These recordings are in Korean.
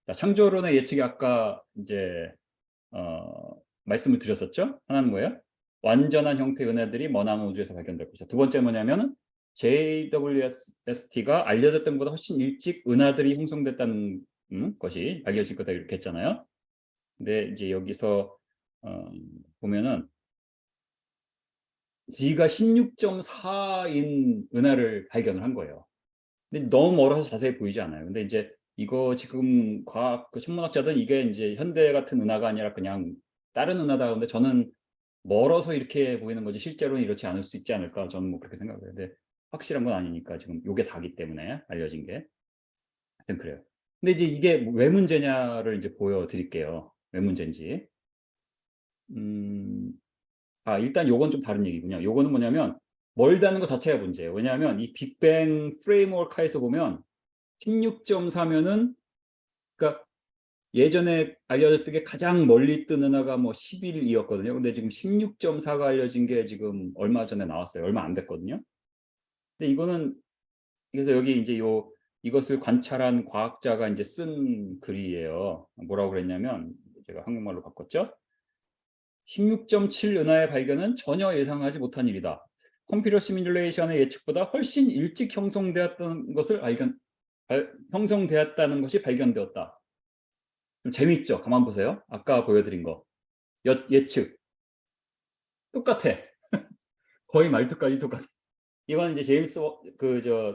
자, 창조론의 예측이 아까 이제 말씀을 드렸었죠. 하나는 뭐예요? 완전한 형태의 은하들이 머나먼 우주에서 발견될 것이다. 두 번째 뭐냐면은 JWST가 알려졌던 것보다 훨씬 일찍 은하들이 형성됐다는 것이 알려질 거다 이렇게 했잖아요. 근데 이제 여기서 보면은 G가 16.4인 은하를 발견을 한 거예요. 근데 너무 멀어서 자세히 보이지 않아요. 근데 이제 이거 지금 과학 그 천문학자들은 이게 이제 현대 같은 은하가 아니라 그냥 다른 은하다. 근데 저는 멀어서 이렇게 보이는 거지 실제로는 이렇지 않을 수 있지 않을까 저는 뭐 그렇게 생각해요. 근데 확실한 건 아니니까 지금 요게 다기 때문에 알려진 게 하여튼 그래요. 근데 이제 이게 왜 문제냐를 이제 보여드릴게요. 왜 문제인지. 일단 요건 좀 다른 얘기군요. 요거는 뭐냐면 멀다는 것 자체가 문제예요. 왜냐하면 이 빅뱅 프레임워크 하에서 보면 16.4면은 그러니까 예전에 알려졌던 게 가장 멀리 뜬 은하가 뭐 11이었거든요. 근데 지금 16.4가 알려진 게 지금 얼마 전에 나왔어요. 얼마 안 됐거든요. 근데 이거는 그래서 여기 이제 이것을 관찰한 과학자가 이제 쓴 글이에요. 뭐라고 그랬냐면 제가 한국말로 바꿨죠. 16.7 은하의 발견은 전혀 예상하지 못한 일이다. 컴퓨터 시뮬레이션의 예측보다 훨씬 일찍 형성되었던 것을 형성되었다는 것이 발견되었다. 좀 재미있죠? 가만 보세요. 아까 보여드린 거. 예측. 똑같아. 거의 말투까지 똑같아. 이건 이제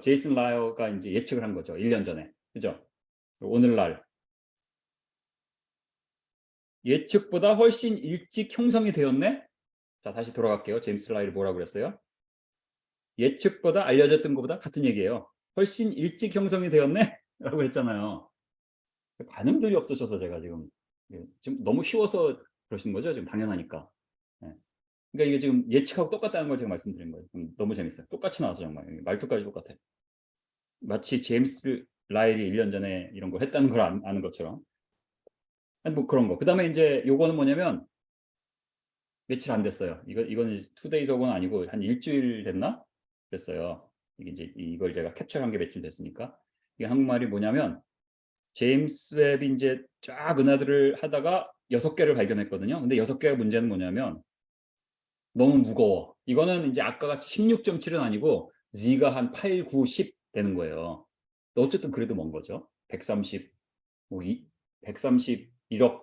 제이슨 라이어가 이제 예측을 한 거죠. 1년 전에. 그죠? 오늘날. 예측보다 훨씬 일찍 형성이 되었네? 자, 다시 돌아갈게요. 제임스 라이어 뭐라고 그랬어요? 예측보다 알려졌던 것보다 같은 얘기예요. 훨씬 일찍 형성이 되었네? 라고 했잖아요. 반응들이 없으셔서 제가 지금 너무 쉬워서 그러신 거죠? 지금 당연하니까. 예. 그러니까 이게 지금 예측하고 똑같다는 걸 제가 말씀드린 거예요. 너무 재밌어요. 똑같이 나와서 정말 말투까지 똑같아. 마치 제임스 라일이 1년 전에 이런 걸 했다는 걸 아는 것처럼. 아니 뭐 그런 거. 그다음에 이제 요거는 뭐냐면 며칠 안 됐어요. 이거는 2days ago는 아니고 한 일주일 됐나? 됐어요. 이게 이제 이걸 제가 캡처한 게 며칠 됐으니까. 이게 한국말이 뭐냐면 제임스 웹이 이제 쫙 은하들을 하다가 6개를 발견했거든요. 근데 6개가 문제는 뭐냐면 너무 무거워. 이거는 이제 아까 같이 16.7은 아니고 Z가 한 8, 9, 10 되는 거예요. 어쨌든 그래도 먼 거죠. 130, 뭐 131억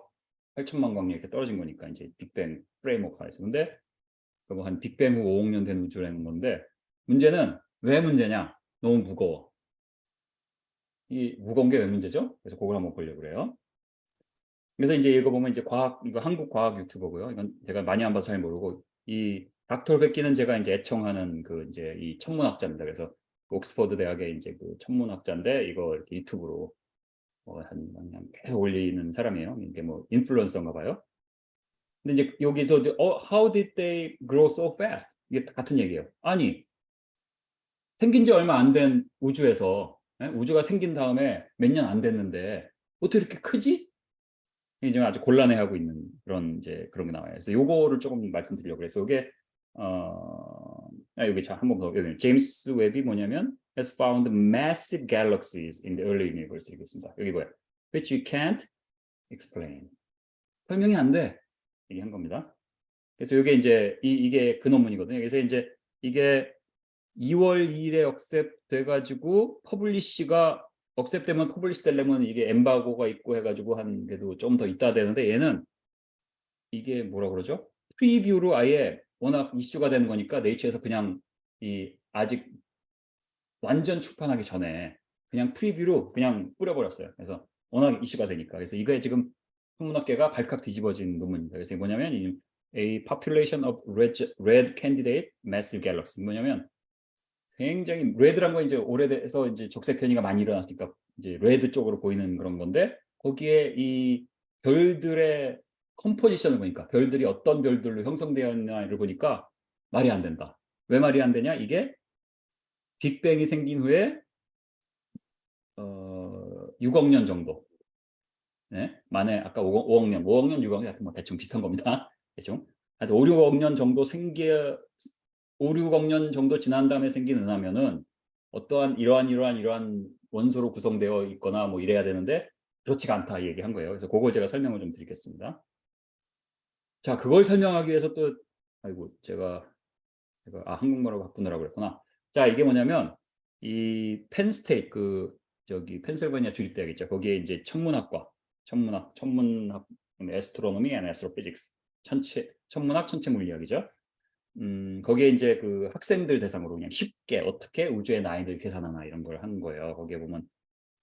8천만 광년 이렇게 떨어진 거니까 이제 빅뱅 프레임워크에서. 근데 그거 한 빅뱅 후 5억 년 된 우주라는 건데 문제는 왜 문제냐? 너무 무거워. 이 무거운 게 왜 문제죠? 그래서 그걸 한번 보려고 그래요. 그래서 이제 읽어보면 이제 이거 한국 과학 유튜버고요. 이건 제가 많이 안 봐서 잘 모르고 이 닥터 백기는 제가 이제 애청하는 그 이제 이 천문학자입니다. 그래서 옥스퍼드 대학의 이제 그 천문학자인데 이거 이렇게 유튜브로 그냥 계속 올리는 사람이에요. 이게 뭐 인플루언서인가 봐요. 근데 이제 여기서 how did they grow so fast? 이게 같은 얘기예요. 아니 생긴 지 얼마 안 된 우주에서 우주가 생긴 다음에 몇 년 안 됐는데 어떻게 이렇게 크지? 이제 아주 곤란해하고 있는 그런 이제 그런 게 나와요. 그래서 요거를 조금 말씀드리려고 그래서 이게 여기 자 한번 더 여기 제임스 웹이 뭐냐면 has found massive galaxies in the early universe 이렇게 있습니다. 여기 뭐야? which you can't explain. 설명이 안 돼. 얘기한 겁니다. 그래서 이게 이제 이게 그 논문이거든요. 그래서 이제 이게 2월 2일에 억셉돼 가지고 퍼블리시가 억셉되면 퍼블리시 되려면 이게 엠바고가 있고 해가지고 한 그래도 좀 더 있다 되는데 얘는 이게 뭐라 그러죠? 프리뷰로 아예 워낙 이슈가 되는 거니까 네이처에서 그냥 아직 완전 출판하기 전에 그냥 프리뷰로 그냥 뿌려버렸어요. 그래서 워낙 이슈가 되니까. 그래서 이거에 지금 천문학계가 발칵 뒤집어진 논문입니다. 그래서 뭐냐면 A population of red candidate massive galaxy 뭐냐면 굉장히 레드란 건 이제 오래돼서 이제 적색 변이가 많이 일어났으니까 이제 레드 쪽으로 보이는 그런 건데 거기에 이 별들의 컴포지션을 보니까 별들이 어떤 별들로 형성되었냐를 보니까 말이 안 된다. 왜 말이 안 되냐? 이게 빅뱅이 생긴 후에 6억 년 정도. 네? 만에 아까 5억 년, 5억 년, 6억 년 하여튼 뭐 대충 비슷한 겁니다. 대충. 하여튼 5, 6억 년 정도 5, 6억 년 정도 지난 다음에 생긴 은하면은 어떠한 이러한 원소로 구성되어 있거나 뭐 이래야 되는데 그렇지가 않다 이 얘기한 거예요. 그래서 그걸 제가 설명을 좀 드리겠습니다. 자, 그걸 설명하기 위해서 또 아이고 제가 한국말로 바꾸느라고 그랬구나. 자, 이게 뭐냐면 이 펜스테이트 그 저기 펜실베니아 주립대학 있죠. 거기에 이제 천문학 에스트로노미 앤 에스트로피직스 천문학 천체 물리학이죠. 거기에 이제 그 학생들 대상으로 그냥 쉽게 어떻게 우주의 난이도를 계산하나 이런 걸 한 거예요. 거기에 보면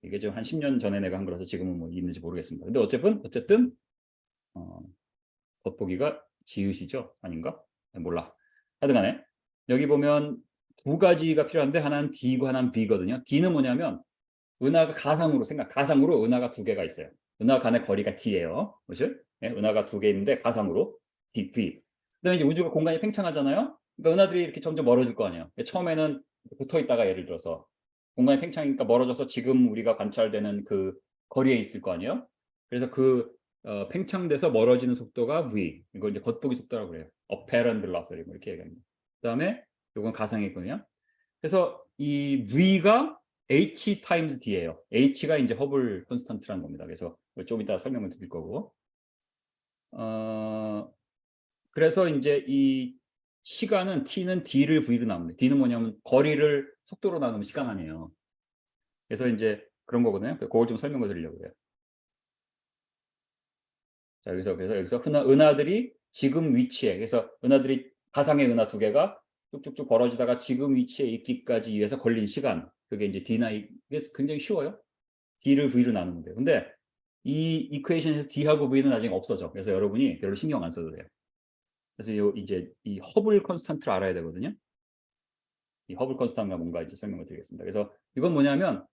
이게 좀 한 10년 전에 내가 한 거라서 지금은 뭐 있는지 모르겠습니다. 근데 어쨌든 겉보기가 지읒이죠? 아닌가? 몰라. 하여튼간에 여기 보면 두 가지가 필요한데 하나는 D고 하나는 B거든요. D는 뭐냐면 은하가 가상으로 은하가 두 개가 있어요. 은하 간의 거리가 D예요. 그렇죠? 네, 은하가 두 개 있는데 가상으로 D, B. 그다음에 이제 우주가 공간이 팽창하잖아요. 그러니까 은하들이 이렇게 점점 멀어질 거 아니에요. 처음에는 붙어 있다가 예를 들어서 공간이 팽창이니까 멀어져서 지금 우리가 관찰되는 그 거리에 있을 거 아니에요. 그래서 그 팽창돼서 멀어지는 속도가 v. 이걸 이제 겉보기 속도라고 그래요. apparent velocity 뭐 이렇게 얘기합니다. 그다음에 이건 가상이거든요. 그래서 이 v가 h times d예요. h가 이제 허블 컨스탄트라는 겁니다. 그래서 좀 이따 설명을 드릴 거고. 그래서 이제 이 시간은 t는 d를 v로 나눕니다. d는 뭐냐면 거리를 속도로 나누면 시간 아니에요. 그래서 이제 그런 거거든요. 그걸 좀 설명을 드리려고 해요. 자, 그래서 여기서 은하들이 지금 위치에, 그래서 은하들이 가상의 은하 두 개가 쭉쭉쭉 벌어지다가 지금 위치에 있기까지 위해서 걸린 시간, 그게 이제 D나 이게 굉장히 쉬워요. D를 V로 나누면 돼요. 근데 이 이퀘이션에서 D하고 V는 나중에 없어져. 그래서 여러분이 별로 신경 안 써도 돼요. 그래서 이제 이 허블 컨스탄트를 알아야 되거든요. 이 허블 컨스탄트가 뭔가 이제 설명을 드리겠습니다. 그래서 이건 뭐냐면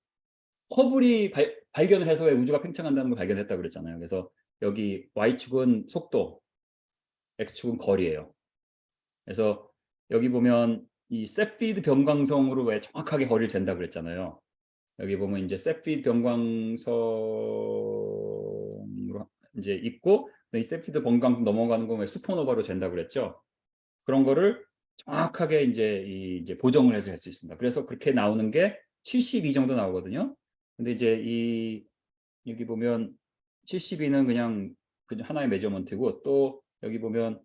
허블이 발견을 해서 왜 우주가 팽창한다는 걸 발견했다고 그랬잖아요. 그래서 여기 Y축은 속도, X축은 거리예요. 그래서 여기 보면 이 셉피드 변광성으로 왜 정확하게 거리를 잰다 그랬잖아요. 여기 보면 이제 셉피드 변광성으로 이제 있고 이 셉피드 변광성 넘어가는 거 왜 슈퍼노바로 잰다 그랬죠. 그런 거를 정확하게 이제 보정을 해서 할 수 있습니다. 그래서 그렇게 나오는 게 72 정도 나오거든요. 근데 이제 여기 보면 72는 그냥 하나의 메저먼트고 또 여기 보면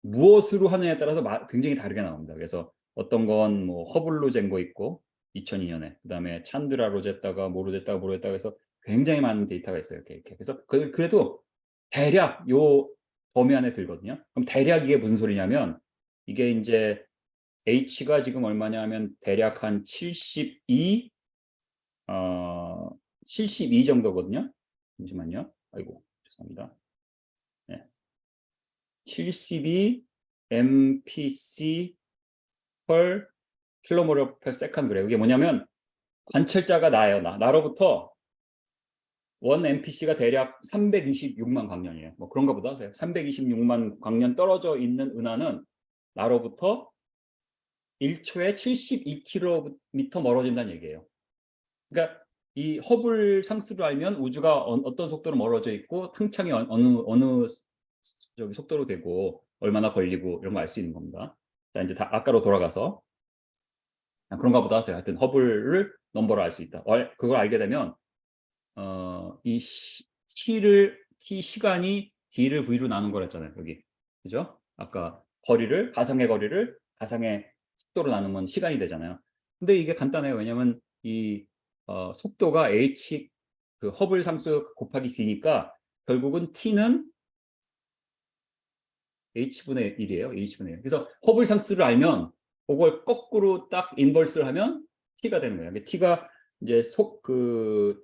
무엇으로 하느냐에 따라서 굉장히 다르게 나옵니다. 그래서 어떤 건 뭐 허블로 잰 거 있고 2002년에 그다음에 찬드라로 쟀다가 뭐로 쟀다가 해서 굉장히 많은 데이터가 있어요. 이렇게. 그래서 그래도 대략 요 범위 안에 들거든요. 그럼 대략 이게 무슨 소리냐면 이게 이제 H가 지금 얼마냐 면 대략 한 72 정도거든요. 잠시만요. 아이고 죄송합니다. 네. 72 MPC per 킬로모터 per second 그래요. 이게 뭐냐면 관찰자가 나로부터 1 MPC가 대략 326만 광년이에요. 뭐 그런가 보다 하세요. 326만 광년 떨어져 있는 은하는 나로부터 1초에 72km 멀어진다는 얘기예요. 그러니까 이 허블 상수를 알면 우주가 어떤 속도로 멀어져 있고 팽창이 어느 저기 속도로 되고 얼마나 걸리고 이런 거 알 수 있는 겁니다. 자, 이제 아까로 돌아가서 그런가 보다 하세요. 하여튼 허블을 넘버를 알 수 있다. 그걸 알게 되면 이 t 시간이 d를 v로 나눈 거랬잖아요. 여기 그죠? 아까 가상의 거리를 가상의 속도로 나누면 시간이 되잖아요. 근데 이게 간단해요. 왜냐하면 이 속도가 h 그 허블 상수 곱하기 d니까 결국은 t는 h분의 1이에요. h분의 1. 그래서 허블 상수를 알면 그걸 거꾸로 딱 인버스를 하면 t가 되는 거예요. t가 이제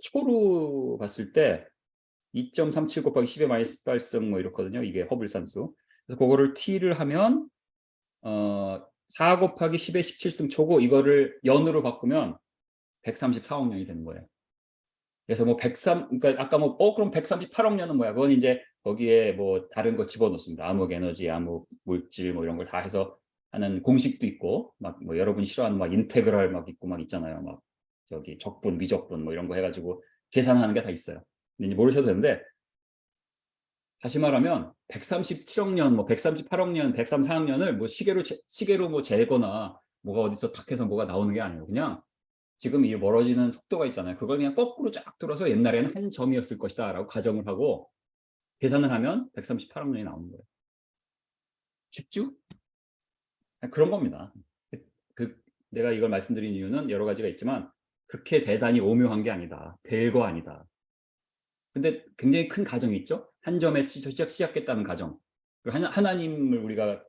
초로 봤을 때 2.37 곱하기 10의 마이너스 8승 뭐 이렇거든요. 이게 허블 상수. 그래서 그거를 t를 하면 4 곱하기 10의 17승 초고 이거를 연으로 바꾸면 134억 년이 되는 거예요. 그래서 뭐 그러니까 아까 그럼 138억 년은 뭐야? 그건 이제 거기에 뭐 다른 거 집어넣습니다. 암흑 에너지, 암흑 물질 뭐 이런 걸 다 해서 하는 공식도 있고 막 뭐 여러분이 싫어하는 막 인테그랄 막 있고 막 있잖아요. 막 저기 적분, 미적분 뭐 이런 거 해가지고 계산하는 게 다 있어요. 근데 이제 모르셔도 되는데 다시 말하면 137억 년, 뭐 138억 년, 134억 년을 뭐 시계로 뭐 재거나 뭐가 어디서 탁 해서 뭐가 나오는 게 아니에요. 그냥 지금 이 멀어지는 속도가 있잖아요. 그걸 그냥 거꾸로 쫙 들어서 옛날에는 한 점이었을 것이다 라고 가정을 하고 계산을 하면 138억 년이 나오는 거예요. 쉽죠? 그런 겁니다. 그 내가 이걸 말씀드린 이유는 여러 가지가 있지만 그렇게 대단히 오묘한 게 아니다. 별거 아니다. 근데 굉장히 큰 가정이 있죠. 한 점에 시작했다는 가정. 하나님을 우리가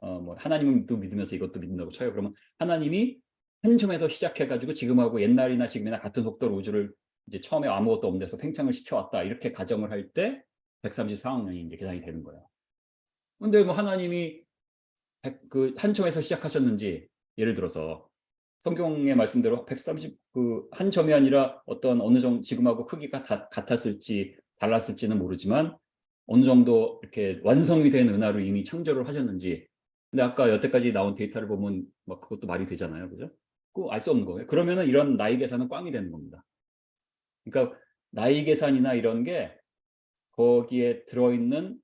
뭐 하나님도 믿으면서 이것도 믿는다고 쳐요. 그러면 하나님이 한 점에서 시작해가지고 지금하고 옛날이나 지금이나 같은 속도로 우주를 이제 처음에 아무것도 없는 데서 팽창을 시켜왔다. 이렇게 가정을 할 때 134억 년이 이제 계산이 되는 거예요. 근데 뭐 하나님이 한 점에서 시작하셨는지 예를 들어서 성경의 말씀대로 130 한 점이 아니라 어떤 어느 정도 지금하고 크기가 같았을지 달랐을지는 모르지만 어느 정도 이렇게 완성이 된 은하로 이미 창조를 하셨는지. 근데 아까 여태까지 나온 데이터를 보면 막 그것도 말이 되잖아요, 그죠? 그거 알 수 없는 거예요. 그러면은 이런 나이 계산은 꽝이 되는 겁니다. 그러니까 나이 계산이나 이런 게 거기에 들어있는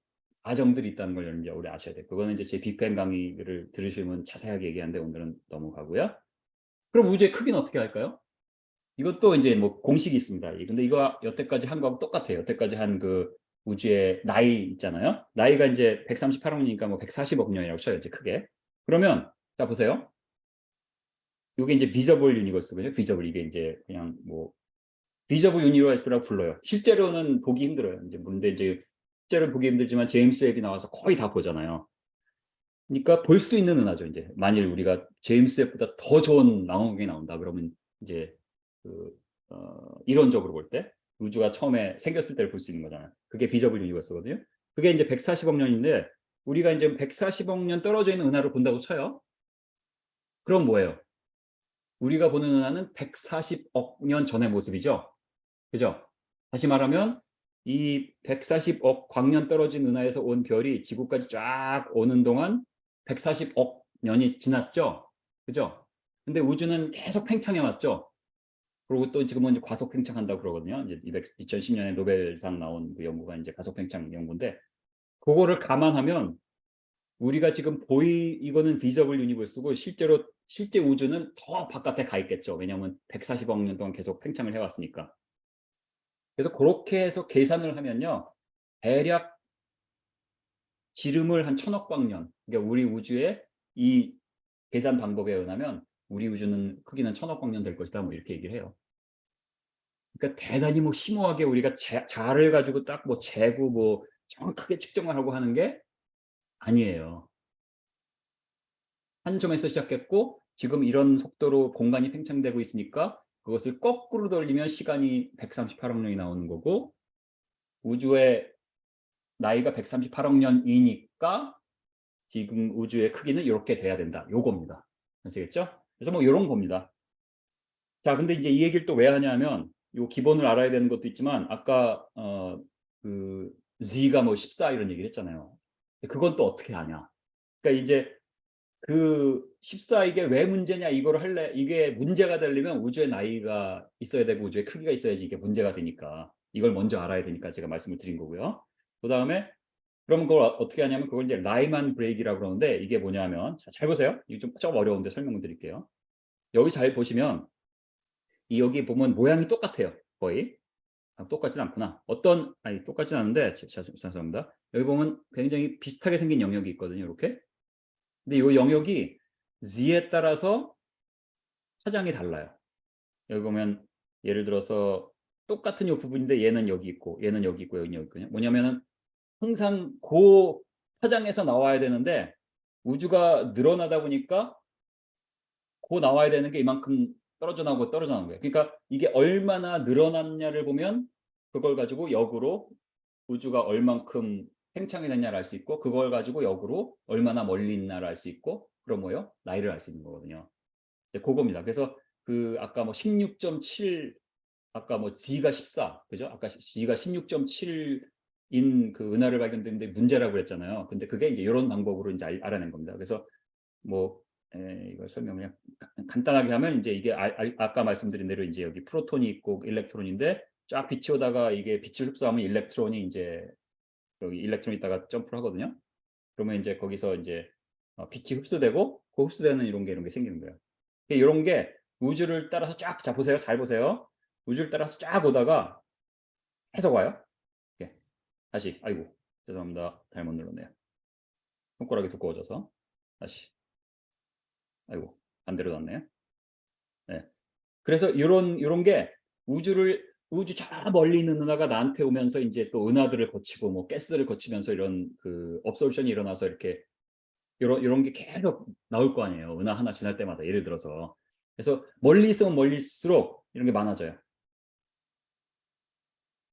과정들이 있다는 걸 이제 우리 아셔야 돼요. 그거는 이제 제 빅뱅 강의를 들으시면 자세하게 얘기하는데 오늘은 넘어가고요. 그럼 우주의 크기는 어떻게 할까요? 이것도 이제 뭐 공식이 있습니다. 근데 이거 여태까지 한 거하고 똑같아요. 여태까지 한 그 우주의 나이 있잖아요. 나이가 이제 138억 년이니까 뭐 140억 년이라고 쳐요, 이제 크게. 그러면 자 보세요. 이게 이제 비저블 유니버스거든요. 비저블 이게 이제 그냥 뭐 비저블 유니버스라고 불러요. 실제로는 보기 힘들어요. 이제 근데 이제 실제로 보기 힘들지만 제임스 웹이 나와서 거의 다 보잖아요. 그러니까 볼 수 있는 은하죠. 이제 만일 우리가 제임스 웹보다 더 좋은 망원경이 나온다 그러면 이제 그 이론적으로 볼 때 우주가 처음에 생겼을 때를 볼 수 있는 거잖아요. 그게 비저블 유니버스거든요. 그게 이제 140억 년인데 우리가 이제 140억 년 떨어져 있는 은하를 본다고 쳐요. 그럼 뭐예요? 우리가 보는 은하는 140억 년 전의 모습이죠. 그죠? 다시 말하면 이 140억 광년 떨어진 은하에서 온 별이 지구까지 쫙 오는 동안 140억 년이 지났죠. 그죠? 근데 우주는 계속 팽창해 왔죠. 그리고 또 지금은 이제 과속 팽창한다고 그러거든요. 이제 2010년에 노벨상 나온 그 연구가 이제 과속 팽창 연구인데 그거를 감안하면 우리가 지금 이거는 비저블 유니버스고 실제 우주는 더 바깥에 가 있겠죠. 왜냐하면 140억 년 동안 계속 팽창을 해왔으니까. 그래서 그렇게 해서 계산을 하면요. 대략 지름을 한 1000억 광년. 그러니까 우리 우주의 이 계산 방법에 의하면 우리 우주는 크기는 1000억 광년 될 것이다. 뭐 이렇게 얘기를 해요. 그러니까 대단히 뭐 심오하게 우리가 자를 가지고 딱 뭐 재고 뭐 정확하게 측정을 하고 하는 게 아니에요. 한 점에서 시작했고 지금 이런 속도로 공간이 팽창되고 있으니까 그것을 거꾸로 돌리면 시간이 138억 년이 나오는 거고 우주의 나이가 138억 년이니까 지금 우주의 크기는 이렇게 돼야 된다. 요겁니다. 아시겠죠? 그래서 뭐 이런 겁니다. 자, 근데 이제 이 얘기를 또 왜 하냐면 요 기본을 알아야 되는 것도 있지만 아까 그 Z가 뭐 14 이런 얘기를 했잖아요. 그건 또 어떻게 하냐? 그러니까 이제 그 14 이게 왜 문제냐 이거를 이게 문제가 되려면 우주의 나이가 있어야 되고 우주의 크기가 있어야지 이게 문제가 되니까 이걸 먼저 알아야 되니까 제가 말씀을 드린 거고요. 그다음에 그러면 그걸 어떻게 하냐면 그걸 이제 라이만 브레이크라고 그러는데 이게 뭐냐면 잘 보세요. 이게 좀 어려운데 설명을 드릴게요. 여기 잘 보시면 여기 보면 모양이 똑같아요. 거의. 똑같진 않구나. 아니 똑같진 않은데 죄송합니다. 여기 보면 굉장히 비슷하게 생긴 영역이 있거든요. 이렇게. 근데 이 영역이 Z에 따라서 파장이 달라요. 여기 보면 예를 들어서 똑같은 이 부분인데 얘는 여기 있고 얘는 여기 있고 여기 있거든요. 뭐냐면은 항상 그 파장에서 나와야 되는데 우주가 늘어나다 보니까 나와야 되는 게 이만큼 떨어져 나오고 떨어져 나오는 거예요. 그러니까 이게 얼마나 늘어났냐를 보면 그걸 가지고 역으로 우주가 얼만큼 팽창이 됐냐를 알 수 있고 그걸 가지고 역으로 얼마나 멀리 있나를 알 수 있고 그럼 뭐요? 나이를 알 수 있는 거거든요. 그겁니다. 그래서 그 아까 뭐 16.7 아까 뭐 G가 14 그죠? 아까 G가 16.7인 그 은하를 발견됐는데 문제라고 그랬잖아요. 근데 그게 이제 이런 방법으로 이제 알아낸 겁니다. 그래서 뭐 이걸 설명을 간단하게 하면 이제 이게 아까 말씀드린 대로 이제 여기 프로톤이 있고 일렉트론인데 쫙 빛이 오다가 이게 빛을 흡수하면 일렉트론이 이제 여기 일렉트론이 있다가 점프를 하거든요. 그러면 이제 거기서 이제 빛이 흡수되고 그 흡수되는 이런 게 생기는 거예요. 이런 게 우주를 따라서 쫙, 자 보세요. 잘 보세요. 우주를 따라서 쫙 오다가 계속 와요. 예. 다시. 아이고. 죄송합니다. 잘못 눌렀네요. 손가락이 두꺼워져서. 다시. 아이고. 반대로 났네요. 네. 그래서 요런 게 우주 저 멀리 있는 은하가 나한테 오면서 인제 또 은하들을 거치고 뭐 가스를 거치면서 이런 그 업소션이 일어나서 이렇게 요런 게 계속 나올 거 아니에요, 은하 하나 지날 때마다 예를 들어서. 그래서 멀리 있으면 멀리 있을수록 이런 게 많아져요.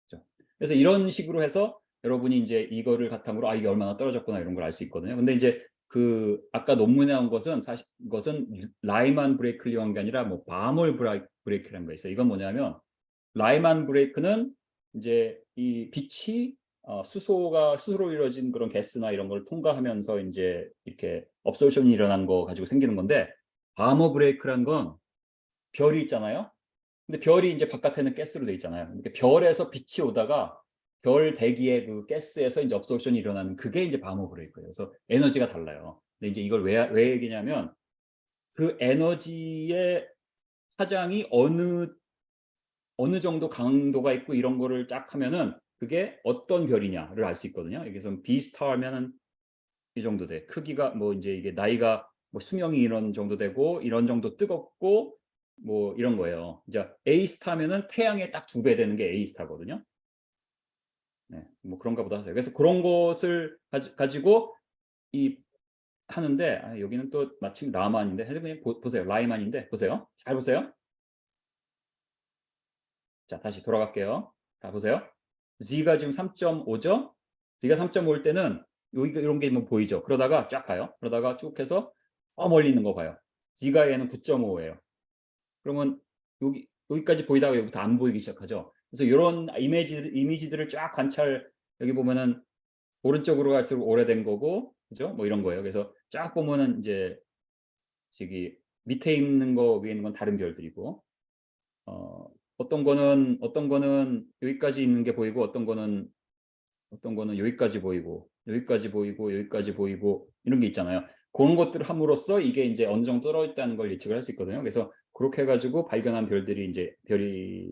그죠. 그래서 이런 식으로 해서 여러분이 인제 이거를 바탕으로 '아 이게 얼마나 떨어졌구나.' 이런 걸 알 수 있거든요. 근데 인제 그 아까 논문에 나온 것은 사실 이것은 라이만 브레이크를 이용한 게 아니라 뭐 바몰 브레이크라는 거 있어요. 이건 뭐냐면 라이만 브레이크는 이제 이 빛이 수소가 스스로 이루어진 그런 가스나 이런 걸 통과하면서 인제 이렇게 업소션이 일어난 거 가지고 생기는 건데, 바머 브레이크란 건 별이 있잖아요. 근데 별이 인제 바깥에는 가스로 돼 있잖아요. 그러니까 별에서 빛이 오다가 별 대기의 그 가스에서 인제 업소션이 일어나는 그게 인제 바머 브레이크예요. 그래서 에너지가 달라요. 근데 인제 이걸 왜 얘기냐면 그 에너지의 파장이 어느 정도 강도가 있고 이런 거를 쫙 하면은 그게 어떤 별이냐를 알 수 있거든요. 그래서 B 스타면은 이 정도 돼. 크기가 뭐 인제 이게 나이가 뭐 수명이 이런 정도 되고 이런 정도 뜨겁고 뭐 이런 거예요. 이제 A 스타면은 태양의 딱 2배 되는 게 A 스타거든요. 네. 뭐 그런가 보다 하세요. 그래서 그런 것을 가지고 이 하는데, 여기는 또 마침 라만인데 해도 그냥 보세요. 라이만인데 보세요. 잘 보세요. 자 다시 돌아갈게요. 자 보세요. Z가 지금 3.5죠? Z가 3.5일 때는 여기 이런 게 뭐 보이죠? 그러다가 쫙 가요. 그러다가 쭉 해서 멀리 있는 거 봐요. Z가 얘는 9.5예요. 그러면 여기까지 보이다가 여기부터 안 보이기 시작하죠. 그래서 요런 이미지들을 쫙 여기 보면은 오른쪽으로 갈수록 오래된 거고, 그죠? 뭐 이런 거예요. 그래서 쫙 보면은 이제 저기 밑에 있는 거 위에 있는 건 다른 별들이고, 어 어떤 거는 여기까지 있는 게 보이고 어떤 거는 여기까지 보이고 여기까지 보이고 여기까지 보이고 이런 게 있잖아요. 고런 것들을 함으로써 이게 인제 어느 정도 떨어져 있다는 걸 예측을 할 수 있거든요. 그래서 그렇게 해 가지고 발견한 별들이 인제 별이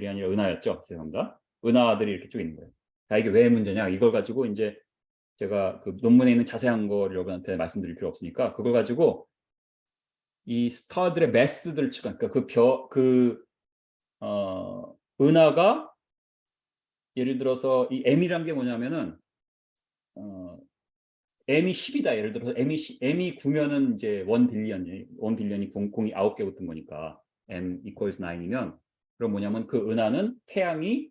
아니라 은하였죠. 죄송합니다. 은하들이 이렇게 쭉 있는 거예요. 자 이게 왜 문제냐, 이걸 가지고 인제 제가 그 논문에 있는 자세한 거를 여러분한테 말씀드릴 필요 없으니까 그걸 가지고 이 스타들의 매스들을 그러니까 은하가 예를 들어서 이 M이란 게 뭐냐면은 어 M이 10 이다. 예를 들어서 M이 9 면은 이제 1 빌리언이 1 빌리언이 공이 9개 붙은 거니까 M equals 9 이면 그럼 뭐냐면 그 은하는 태양이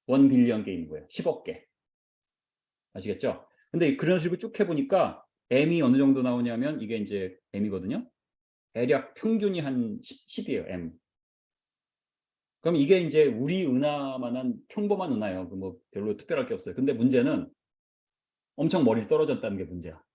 1 빌리언 개인 거예요. 10억 개. 아시겠죠? 근데 그런 식으로 쭉 해 보니까 M이 어느 정도 나오냐면 이게 인제 M이거든요. 대략 평균이 한 10 이에요, M. 그럼 이게 인제 우리 은하만한 평범한 은하예요. 그 뭐 별로 특별할 게 없어요. 근데 문제는 엄청 멀리 떨어졌다는 게 문제야.